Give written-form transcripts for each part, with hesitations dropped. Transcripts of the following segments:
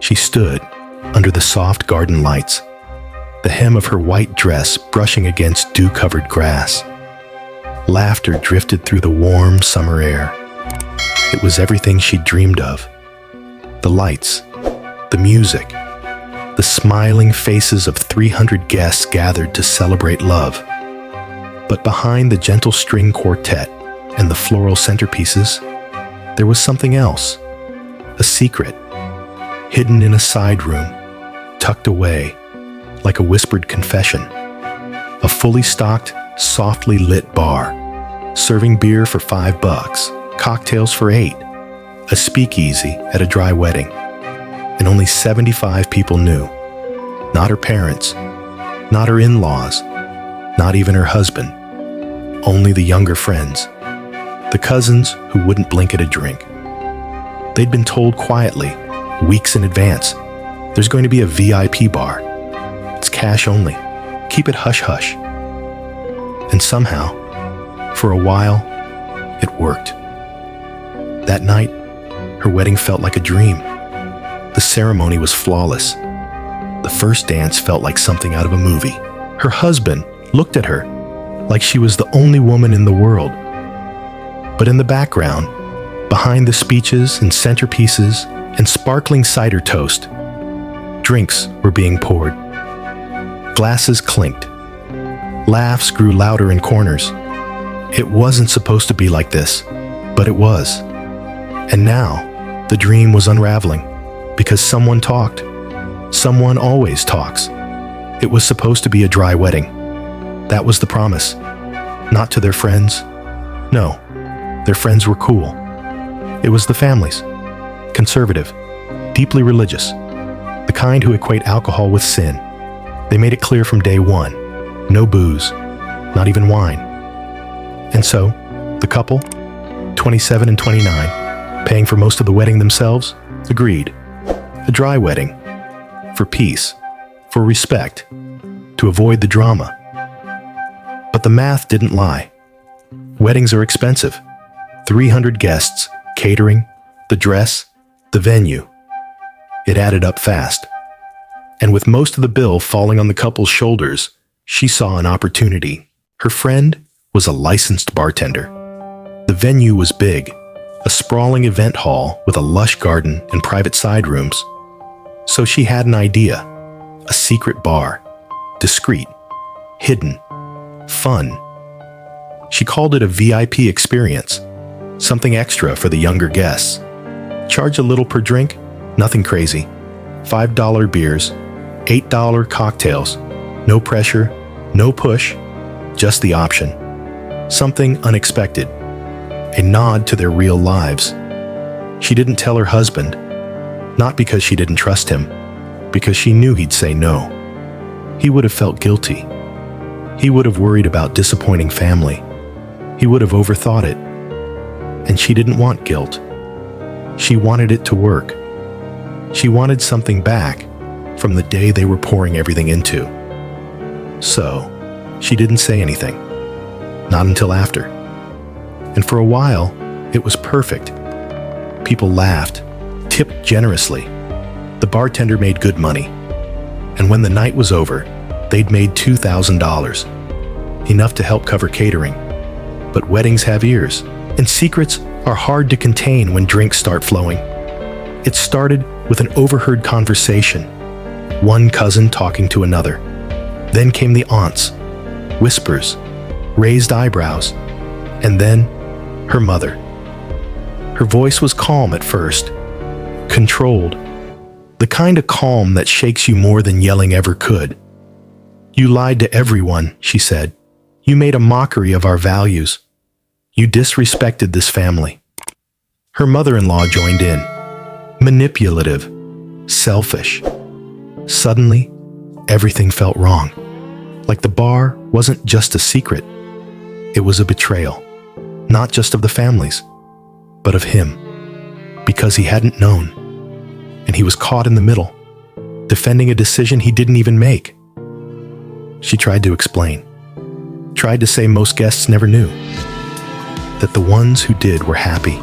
She stood under the soft garden lights, the hem of her white dress brushing against dew-covered grass. Laughter drifted through the warm summer air. It was everything she'd dreamed of. The lights, the music, the smiling faces of 300 guests gathered to celebrate love. But behind the gentle string quartet and the floral centerpieces, there was something else, a secret, hidden in a side room, tucked away, like a whispered confession. A fully stocked, softly lit bar, serving beer for $5, cocktails for $8, a speakeasy at a dry wedding. And only 75 people knew. Not her parents, not her in-laws, not even her husband. Only the younger friends, the cousins who wouldn't blink at a drink. They'd been told quietly, weeks in advance, there's going to be a VIP bar. It's cash only. Keep it hush-hush. And somehow, for a while, it worked. That night, her wedding felt like a dream. The ceremony was flawless. The first dance felt like something out of a movie. Her husband looked at her like she was the only woman in the world. But in the background, behind the speeches and centerpieces and sparkling cider toast, drinks were being poured. Glasses clinked. Laughs grew louder in corners. It wasn't supposed to be like this, but it was. And now, the dream was unraveling, because someone talked. Someone always talks. It was supposed to be a dry wedding. That was the promise. Not to their friends. No, their friends were cool. It was the families. Conservative, deeply religious, the kind who equate alcohol with sin. They made it clear from day one, no booze, not even wine. And so, the couple, 27 and 29, paying for most of the wedding themselves, agreed. A dry wedding. For peace. For respect. To avoid the drama. But the math didn't lie. Weddings are expensive. 300 guests, catering, the dress, the venue. It added up fast. And with most of the bill falling on the couple's shoulders, she saw an opportunity. Her friend was a licensed bartender. The venue was big, a sprawling event hall with a lush garden and private side rooms. So she had an idea, a secret bar, discreet, hidden, fun. She called it a VIP experience, something extra for the younger guests. Charge a little per drink, nothing crazy. $5 beers, $8 cocktails, no pressure, no push, just the option. Something unexpected, a nod to their real lives. She didn't tell her husband, not because she didn't trust him, because she knew he'd say no. He would have felt guilty. He would have worried about disappointing family. He would have overthought it. And she didn't want guilt. She wanted it to work. She wanted something back from the day they were pouring everything into. So, she didn't say anything. Not until after. And for a while, it was perfect. People laughed, tipped generously. The bartender made good money. And when the night was over, they'd made $2,000. Enough to help cover catering. But weddings have ears, and secrets are hard to contain when drinks start flowing. It started with an overheard conversation. One cousin talking to another. Then came the aunts. Whispers. Raised eyebrows. And then, her mother. Her voice was calm at first. Controlled. The kind of calm that shakes you more than yelling ever could. You lied to everyone, she said. You made a mockery of our values. You disrespected this family. Her mother-in-law joined in. Manipulative. Selfish. Suddenly, everything felt wrong. Like the bar wasn't just a secret. It was a betrayal. Not just of the families, but of him. Because he hadn't known. And he was caught in the middle, defending a decision he didn't even make. She tried to explain. Tried to say most guests never knew. That the ones who did were happy.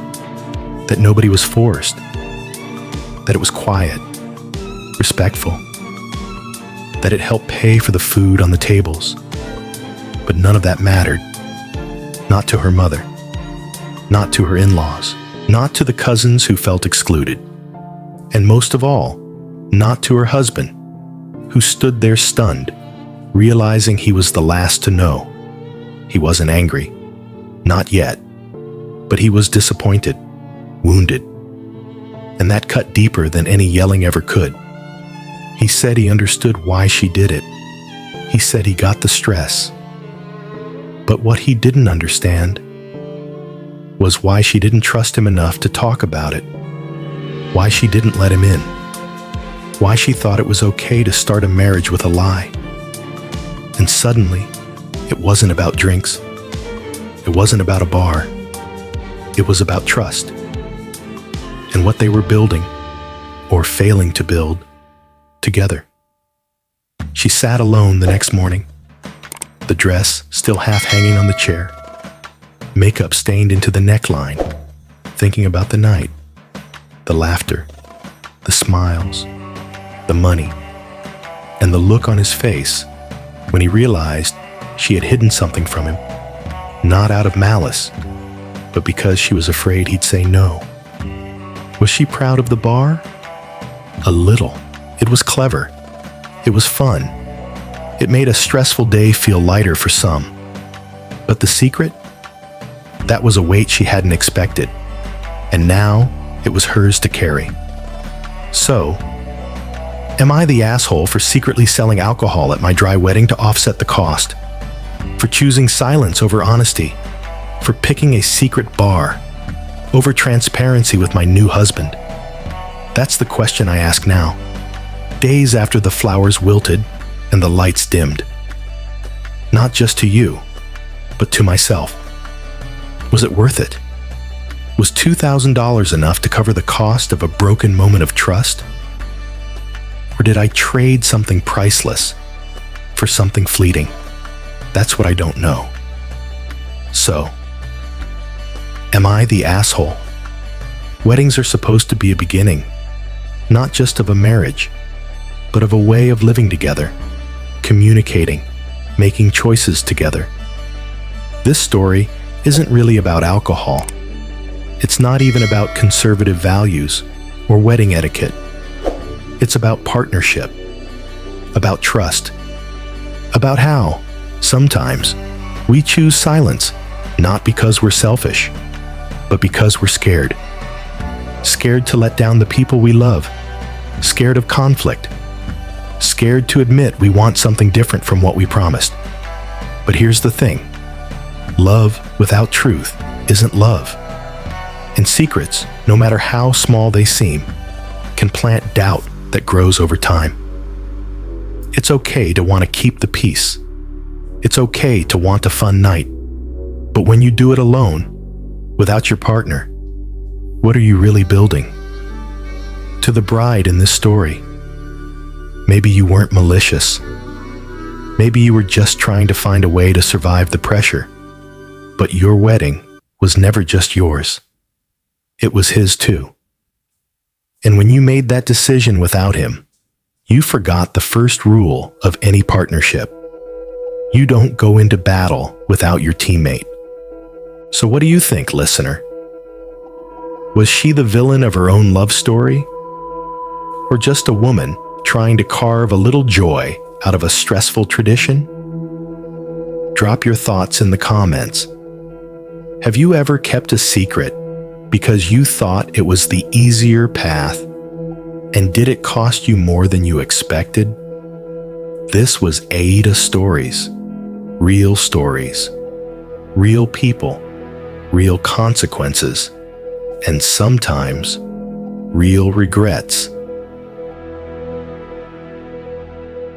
That nobody was forced. That it was quiet. respectful, that it helped pay for the food on the tables. But none of that mattered. Not to her mother, not to her in-laws, not to the cousins who felt excluded, and most of all, not to her husband, who stood there stunned, realizing he was the last to know. He wasn't angry, not yet, but he was disappointed, wounded, and that cut deeper than any yelling ever could. He said he understood why she did it. He said he got the stress. But what he didn't understand was why she didn't trust him enough to talk about it, why she didn't let him in, why she thought it was okay to start a marriage with a lie. And suddenly, it wasn't about drinks. It wasn't about a bar. It was about trust and what they were building, or failing to build, together. She sat alone the next morning, the dress still half hanging on the chair, makeup stained into the neckline, thinking about the night, the laughter, the smiles, the money, and the look on his face when he realized she had hidden something from him, not out of malice, but because she was afraid he'd say no. Was she proud of the bar? A little. It was clever. It was fun. It made a stressful day feel lighter for some. But the secret? That was a weight she hadn't expected, and now it was hers to carry. So, am I the asshole for secretly selling alcohol at my dry wedding to offset the cost? For choosing silence over honesty? For picking a secret bar over transparency with my new husband? That's the question I ask now, days after the flowers wilted and the lights dimmed. Not just to you, but to myself. Was it worth it? Was $2,000 enough to cover the cost of a broken moment of trust? Or did I trade something priceless for something fleeting? That's what I don't know. So, am I the asshole? Weddings are supposed to be a beginning, not just of a marriage, but of a way of living together, communicating, making choices together. This story isn't really about alcohol. It's not even about conservative values or wedding etiquette. It's about partnership, about trust, about how, sometimes, we choose silence, not because we're selfish, but because we're scared. Scared to let down the people we love, scared of conflict, scared to admit we want something different from what we promised. But here's the thing. Love without truth isn't love. And secrets, no matter how small they seem, can plant doubt that grows over time. It's okay to want to keep the peace. It's okay to want a fun night. But when you do it alone, without your partner, what are you really building? To the bride in this story, maybe you weren't malicious. Maybe you were just trying to find a way to survive the pressure. But your wedding was never just yours. It was his too. And when you made that decision without him, you forgot the first rule of any partnership. You don't go into battle without your teammate. So what do you think, listener? Was she the villain of her own love story? Or just a woman trying to carve a little joy out of a stressful tradition? Drop your thoughts in the comments. Have you ever kept a secret because you thought it was the easier path? And did it cost you more than you expected? This was AITA Stories. Real people, real consequences, and sometimes real regrets.